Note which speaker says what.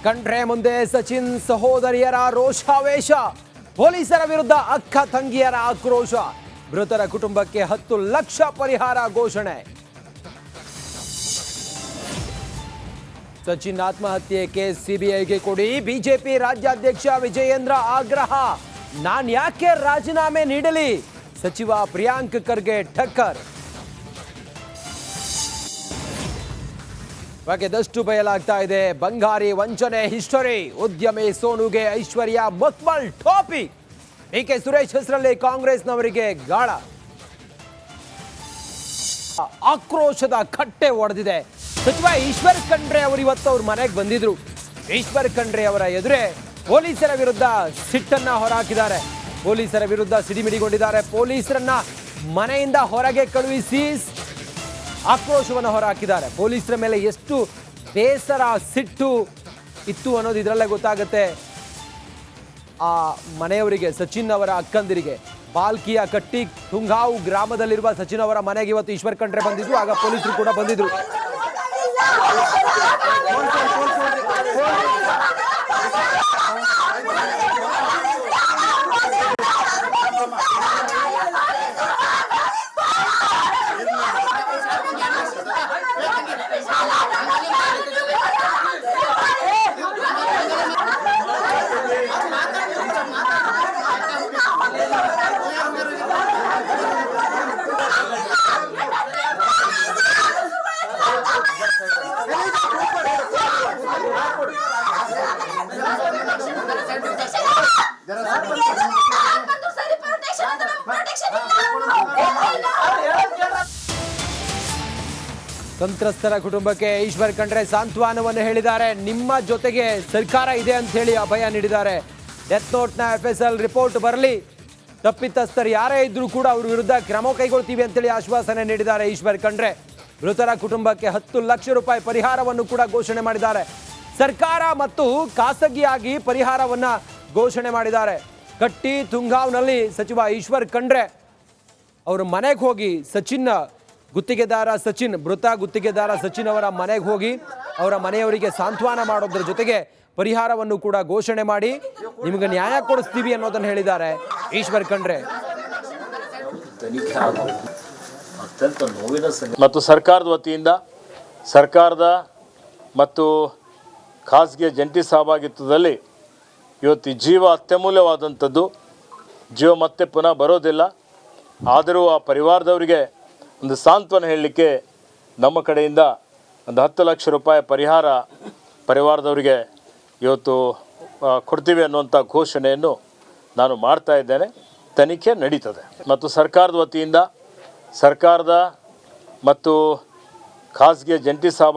Speaker 1: ಖಂಡ್ರೆ ಮುಂದೆ ಸಚಿನ್ ಸಹೋದರಿಯರ ರೋಷಾವೇಶ, ಪೊಲೀಸರ ವಿರುದ್ಧ ಅಕ್ಕ ತಂಗಿಯರ ಆಕ್ರೋಶ, ಮೃತರ ಕುಟುಂಬಕ್ಕೆ 10 ಲಕ್ಷ ಪರಿಹಾರ ಘೋಷಣೆ. ಸಚಿನ್ ಆತ್ಮಹತ್ಯೆ ಕೇಸ್ ಸಿಬಿಐಗೆ ಕೊಡಿ, ಬಿಜೆಪಿ ರಾಜ್ಯಾಧ್ಯಕ್ಷ ವಿಜಯೇಂದ್ರ ಆಗ್ರಹ. ನಾನ್ ಯಾಕೆ ರಾಜೀನಾಮೆ ನೀಡಲಿ, ಸಚಿವ ಪ್ರಿಯಾಂಕ್ ಖರ್ಗೆ ಠಕ್ಕರ್. ಬಗೆದಷ್ಟು ಬಯಲಾಗ್ತಾ ಇದೆ ಬಂಗಾರಿ ವಂಚನೆ ಹಿಸ್ಟರಿ. ಉದ್ಯಮಿ ಸೋನುಗೆ ಐಶ್ವರ್ಯ ಮಕ್ಮಲ್ ಟಾಪಿ. ಡಿಕೆ ಸುರೇಶ್ ಹೆಸರಲ್ಲಿ ಕಾಂಗ್ರೆಸ್ನವರಿಗೆ ಗಾಳ. ಆಕ್ರೋಶದ ಕಟ್ಟೆ ಒಡೆದಿದೆ. ಸಚಿವ ಈಶ್ವರ್ ಖಂಡ್ರೆ ಅವರು ಇವತ್ತು ಅವ್ರ ಮನೆಗೆ ಬಂದಿದ್ರು. ಈಶ್ವರ್ ಖಂಡ್ರೆ ಅವರ ಎದುರೇ ಪೊಲೀಸರ ವಿರುದ್ಧ ಸಿಟ್ಟನ್ನ ಹೊರಹಾಕಿದ್ದಾರೆ. ಪೊಲೀಸರ ವಿರುದ್ಧ ಸಿಡಿಮಿಡಿಗೊಂಡಿದ್ದಾರೆ. ಪೊಲೀಸರನ್ನ ಮನೆಯಿಂದ ಹೊರಗೆ ಕಳುಹಿಸಿ ಆಕ್ರೋಶವನ್ನು ಹೊರಹಾಕಿದ್ದಾರೆ. ಪೊಲೀಸರ ಮೇಲೆ ಎಷ್ಟು ಬೇಸರ ಸಿಟ್ಟು ಇತ್ತು ಅನ್ನೋದು ಇದರಲ್ಲೇ ಗೊತ್ತಾಗುತ್ತೆ. ಆ ಮನೆಯವರಿಗೆ, ಸಚಿನ್ ಅವರ ಅಕ್ಕಂದಿರಿಗೆ, ಬಾಲ್ಕಿಯ ಕಟ್ಟಿ ತುಂಗಾವ್ ಗ್ರಾಮದಲ್ಲಿರುವ ಸಚಿನ್ ಅವರ ಮನೆಗೆ ಇವತ್ತು ಈಶ್ವರ್ ಖಂಡ್ರೆ ಬಂದಿದ್ರು. ಆಗ ಪೊಲೀಸರು ಕೂಡ ಬಂದಿದ್ರು. ಸಂತ್ರಸ್ತರ ಕುಟುಂಬಕ್ಕೆ ಈಶ್ವರ್ ಖಂಡ್ರೆ ಸಾಂತ್ವನವನ್ನು ಹೇಳಿದ್ದಾರೆ. ನಿಮ್ಮ ಜೊತೆಗೆ ಸರ್ಕಾರ ಇದೆ ಅಂತ ಹೇಳಿ ಅಭಯ ನೀಡಿದ್ದಾರೆ. ಡೆತ್ ನೋಟ್ನ FSL ರಿಪೋರ್ಟ್ ಬರಲಿ, ತಪ್ಪಿತಸ್ಥರು ಯಾರೇ ಇದ್ರೂ ಕೂಡ ಅವ್ರ ವಿರುದ್ಧ ಕ್ರಮ ಕೈಗೊಳ್ತೀವಿ ಅಂತೇಳಿ ಆಶ್ವಾಸನೆ ನೀಡಿದ್ದಾರೆ ಈಶ್ವರ್ ಖಂಡ್ರೆ. ಮೃತರ ಕುಟುಂಬಕ್ಕೆ 10 ಲಕ್ಷ ರೂಪಾಯಿ ಪರಿಹಾರವನ್ನು ಕೂಡ ಘೋಷಣೆ ಮಾಡಿದ್ದಾರೆ. ಸರ್ಕಾರ ಮತ್ತು ಖಾಸಗಿಯಾಗಿ ಪರಿಹಾರವನ್ನ ಘೋಷಣೆ ಮಾಡಿದ್ದಾರೆ. ಕಟ್ಟಿ ತುಂಗಾವ್ನಲ್ಲಿ ಸಚಿವ ಈಶ್ವರ್ ಖಂಡ್ರೆ ಅವರ ಮನೆಗೆ ಹೋಗಿ ಸಚಿನ್ ಗುತ್ತಿಗೆದಾರ ಸಚಿನ್, ಮೃತ ಗುತ್ತಿಗೆದಾರ ಸಚಿನ್ ಅವರ ಮನೆಗೆ ಹೋಗಿ ಅವರ ಮನೆಯವರಿಗೆ ಸಾಂತ್ವನ ಮಾಡೋದ್ರ ಜೊತೆಗೆ ಪರಿಹಾರವನ್ನು ಕೂಡ ಘೋಷಣೆ ಮಾಡಿ ನಿಮಗೆ ನ್ಯಾಯ ಕೊಡಿಸ್ತೀವಿ ಅನ್ನೋದನ್ನು ಹೇಳಿದ್ದಾರೆ ಈಶ್ವರ್ ಖಂಡ್ರೆ.
Speaker 2: ಮತ್ತು ಸರ್ಕಾರದ ವತಿಯಿಂದ ಸರ್ಕಾರದ ಮತ್ತು ಖಾಸಗಿಯ ಜಂಟಿ ಸಹಭಾಗಿತ್ವದಲ್ಲಿ ಇವತ್ತು ಜೀವ ಅತ್ಯಮೂಲ್ಯವಾದಂಥದ್ದು. ಜೀವ ಮತ್ತೆ ಪುನಃ ಬರೋದಿಲ್ಲ. ಆದರೂ ಆ ಪರಿವಾರದವರಿಗೆ ಒಂದು ಸಾಂತ್ವನ ಹೇಳಲಿಕ್ಕೆ ನಮ್ಮ ಕಡೆಯಿಂದ ಒಂದು 10 ಲಕ್ಷ ರೂಪಾಯಿ ಪರಿಹಾರ ಪರಿವಾರದವರಿಗೆ ಇವತ್ತು ಕೊಡ್ತೀವಿ ಅನ್ನುವಂಥ ಘೋಷಣೆಯನ್ನು ನಾನು ಮಾಡ್ತಾ ಇದ್ದೇನೆ. ತನಿಖೆ ನಡೀತದೆ. ಮತ್ತು ಸರ್ಕಾರದ ವತಿಯಿಂದ ಸರ್ಕಾರದ ಮತ್ತು ಖಾಸಗಿಯ ಜಂಟಿ